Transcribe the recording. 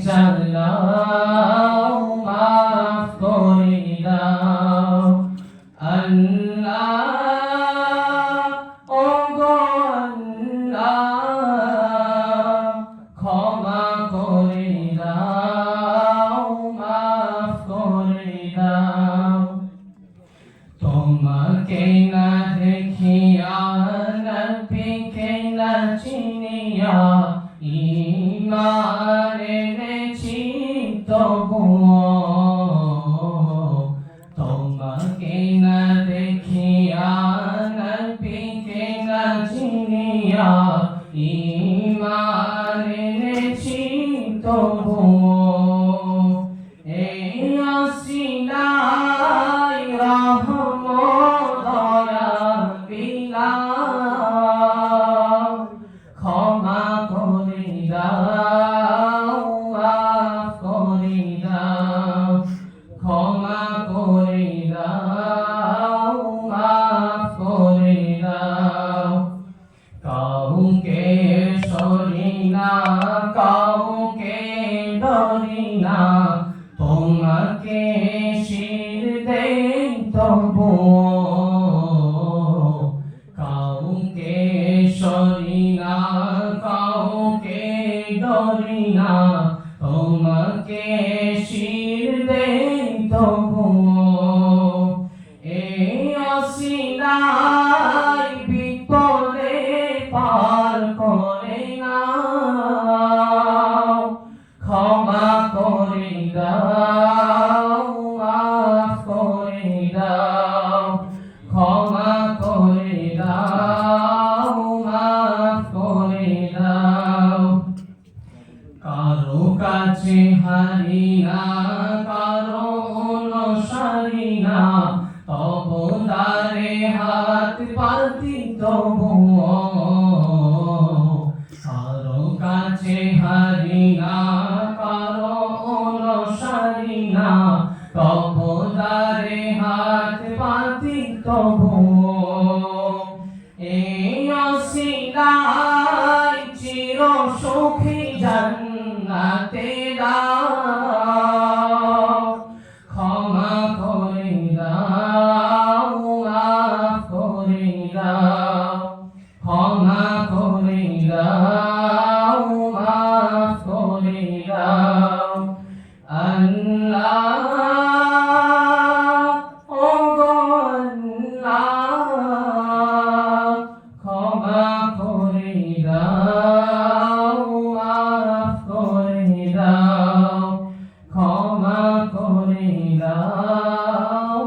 চালাও মাফ করে দাও আল্লাহ ও গো আল্লাহ ক্ষমা করে দাও মাফ করে দাও তোমাকে না দেখিয়া নবীকে না চিনিয়া ঈমান এনেছি তবুও তোমাকে না দেখিয়া নবীকে না চিনিয়া ঈমান এনেছি তবুও এই অসিলাই রহমত দয়া বিলাও ক্ষমা করে দাও মাফ করে দাও ক্ষমা করে দাও মাফ করে দাও কাউকে সরি না কাউকে ধরি না তোমাকে শির দেই তবুও কাউকে সরি না কাউকে ধরি না তোমাকে শির দেই তবুও এই অসিলাই বিপদে পার করে না ক্ষমা করে দাও মাফ করে দাও ক্ষমা করে দাও মাফ করে দাও কারো কাছে হারি না কারো অনুসারী না তবু তারে হাত পাতি তবুও কারো কাছে হারি না কারো অনুসারী না তবু তারে হাত পাতি তবুও এই অসিলাই চির সুখী জান্নাতে দাও ক্ষমা করে দাও মাফ করে দাও ক্ষমা করে দাও মাফ করে দাও আল্লাহ ও গো আল্লাহ ক্ষমা করে দাও মাফ করে দাও ক্ষমা করে দাও